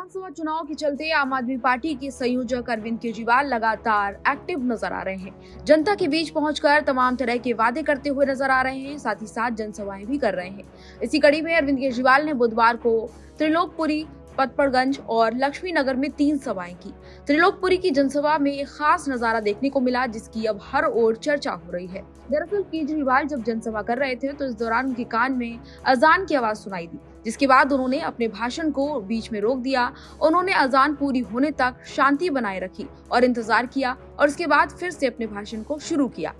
विधानसभा चुनाव के चलते आम आदमी पार्टी के संयोजक अरविंद केजरीवाल लगातार एक्टिव नजर आ रहे हैं। जनता के बीच पहुंचकर तमाम तरह के वादे करते हुए नजर आ रहे हैं, साथ ही साथ जनसभाएं भी कर रहे हैं। इसी कड़ी में अरविंद केजरीवाल ने बुधवार को त्रिलोकपुरी, पतपड़गंज और लक्ष्मी नगर में 3 सभाएं की। त्रिलोकपुरी की जनसभा में एक खास नजारा देखने को मिला, जिसकी अब हर ओर चर्चा हो रही है। दरअसल केजरीवाल जब जनसभा कर रहे थे तो इस दौरान उनके कान में अजान की आवाज सुनाई दी, जिसके बाद उन्होंने अपने भाषण को बीच में रोक दिया। उन्होंने अजान पूरी होने तक शांति बनाए रखी और इंतजार किया और उसके बाद फिर से अपने भाषण को शुरू किया,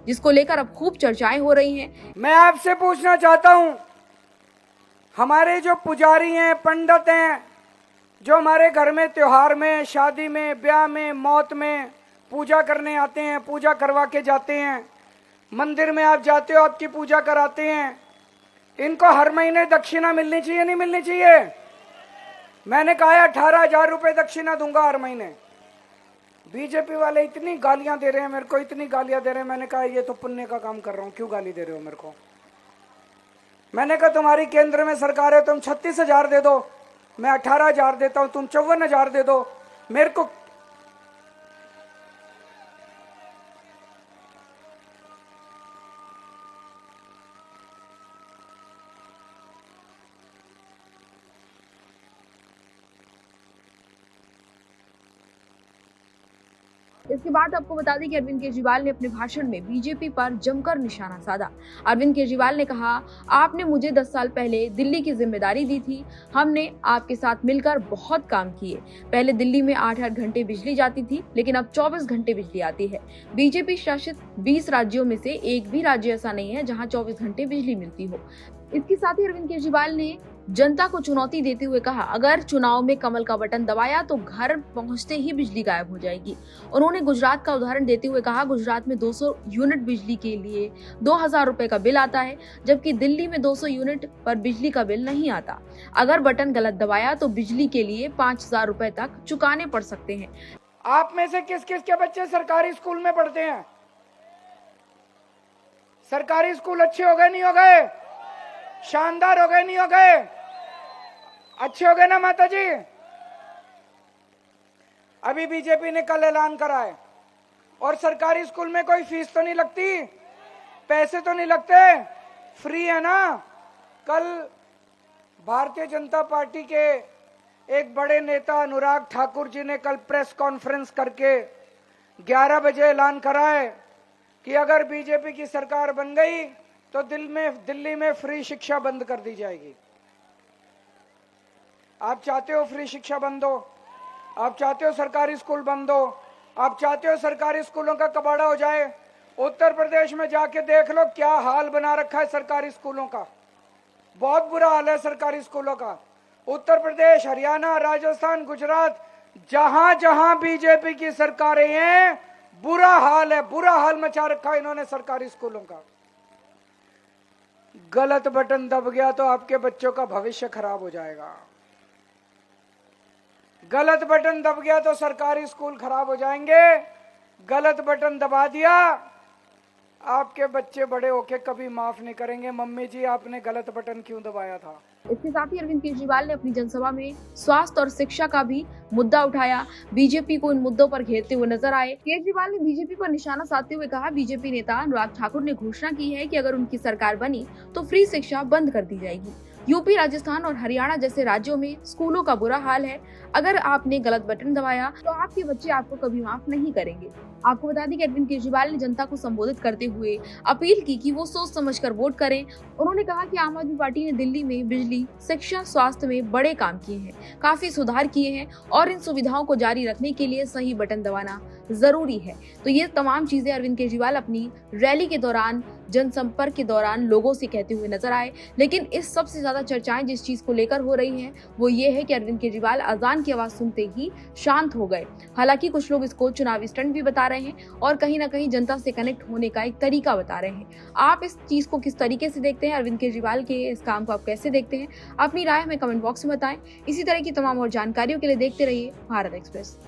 जिसको लेकर अब खूब चर्चाएं हो रही हैं। मैं आपसे पूछना चाहता हूं, हमारे जो पुजारी हैं, पंडित हैं, जो हमारे घर में त्योहार में, शादी में, ब्याह में, मौत में पूजा करने आते हैं, पूजा करवा के जाते हैं, मंदिर में आप जाते हो, आपकी पूजा कराते हैं, इनको हर महीने दक्षिणा मिलनी चाहिए, नहीं मिलनी चाहिए? मैंने कहा 18,000 रुपए दक्षिणा दूंगा हर महीने। बीजेपी वाले इतनी गालियां दे रहे हैं मेरे को, इतनी गालियां दे रहे हैं। मैंने कहा ये तो पुण्य का काम कर रहा हूं, क्यों गाली दे रहे हो मेरे को? मैंने कहा तुम्हारी केंद्र में सरकार है, तुम 36,000 दे दो, मैं 18,000 देता हूं, तुम 54,000 दे दो मेरे को। इसके बाद आपको बता दें कि अरविंद केजरीवाल ने अपने भाषण में बीजेपी पर जमकर निशाना साधा। अरविंद केजरीवाल ने कहा, आपने मुझे 10 साल पहले दिल्ली की जिम्मेदारी दी थी, हमने आपके साथ मिलकर बहुत काम किए। पहले दिल्ली में 8-8 घंटे बिजली जाती थी, लेकिन अब 24 घंटे बिजली आती है। बीजेपी शासित 20 राज्यों में से एक भी राज्य ऐसा नहीं है जहां 24 घंटे बिजली मिलती हो। इसके साथ ही अरविंद केजरीवाल ने जनता को चुनौती देते हुए कहा, अगर चुनाव में कमल का बटन दबाया तो घर पहुंचते ही बिजली गायब हो जाएगी। उन्होंने गुजरात का उदाहरण देते हुए कहा, गुजरात में 200 यूनिट बिजली के लिए 2,000 रुपए का बिल आता है, जबकि दिल्ली में 200 यूनिट पर बिजली का बिल नहीं आता। अगर बटन गलत दबाया तो बिजली के लिए 5,000 रुपए तक चुकाने पड़ सकते हैं। आप में से किस किस के बच्चे सरकारी स्कूल में पढ़ते हैं? सरकारी स्कूल अच्छे हो गए, नहीं हो गए? शानदार हो गए, नहीं हो गए? अच्छे हो गए ना माता जी? अभी बीजेपी ने कल ऐलान करा है, और सरकारी स्कूल में कोई फीस तो नहीं लगती, पैसे तो नहीं लगते, फ्री है ना। कल भारतीय जनता पार्टी के एक बड़े नेता अनुराग ठाकुर जी ने कल प्रेस कॉन्फ्रेंस करके 11 बजे ऐलान करा है कि अगर बीजेपी की सरकार बन गई तो दिल्ली में फ्री शिक्षा बंद कर दी जाएगी। आप चाहते हो फ्री शिक्षा बंद हो? आप चाहते हो सरकारी स्कूल बंद हो? आप चाहते हो सरकारी स्कूलों का कबाड़ा हो जाए? उत्तर प्रदेश में जाके देख लो क्या हाल बना रखा है सरकारी स्कूलों का। बहुत बुरा हाल है सरकारी स्कूलों का। उत्तर प्रदेश, हरियाणा, राजस्थान, गुजरात, जहां जहां बीजेपी की सरकारें हैं, बुरा हाल है, बुरा हाल मचा रखा है इन्होंने सरकारी स्कूलों का। गलत बटन दब गया तो आपके बच्चों का भविष्य खराब हो जाएगा। गलत बटन दब गया तो सरकारी स्कूल खराब हो जाएंगे। गलत बटन दबा दिया, आपके बच्चे बड़े होके कभी माफ नहीं करेंगे, मम्मी जी आपने गलत बटन क्यों दबाया था। इसके साथ ही अरविंद केजरीवाल ने अपनी जनसभा में स्वास्थ्य और शिक्षा का भी मुद्दा उठाया। बीजेपी को इन मुद्दों पर घेरते हुए नजर आए। केजरीवाल ने बीजेपी पर निशाना साधते हुए कहा, बीजेपी नेता अनुराग ठाकुर ने घोषणा की है कि अगर उनकी सरकार बनी तो फ्री शिक्षा बंद कर दी जाएगी। यूपी, राजस्थान और हरियाणा जैसे राज्यों में स्कूलों का बुरा हाल है। अगर आपने गलत बटन दबाया तो आपके बच्चे आपको कभी माफ नहीं करेंगे। आपको बता दें कि अरविंद केजरीवाल ने जनता को संबोधित करते हुए अपील की कि वो सोच समझकर वोट करें। उन्होंने कहा कि आम आदमी पार्टी ने दिल्ली में बिजली, शिक्षा, स्वास्थ्य में बड़े काम किए हैं, काफी सुधार किए हैं और इन सुविधाओं को जारी रखने के लिए सही बटन दबाना जरूरी है। तो ये तमाम चीजें अरविंद केजरीवाल अपनी रैली के दौरान, जनसंपर्क के दौरान लोगों से कहते हुए नजर आए। लेकिन इस सबसे ज्यादा चर्चाएं जिस चीज को लेकर हो रही हैं, वो ये है कि अरविंद केजरीवाल अजान की आवाज सुनते ही शांत हो गए। हालांकि कुछ लोग इसको चुनावी स्टंट भी बता रहे हैं और कहीं ना कहीं जनता से कनेक्ट होने का एक तरीका बता रहे हैं। आप इस चीज को किस तरीके से देखते हैं? अरविंद केजरीवाल के इस काम को आप कैसे देखते हैं? अपनी राय हमें कमेंट बॉक्स में बताएं। इसी तरह की तमाम और जानकारियों के लिए देखते रहिए भारत एक्सप्रेस।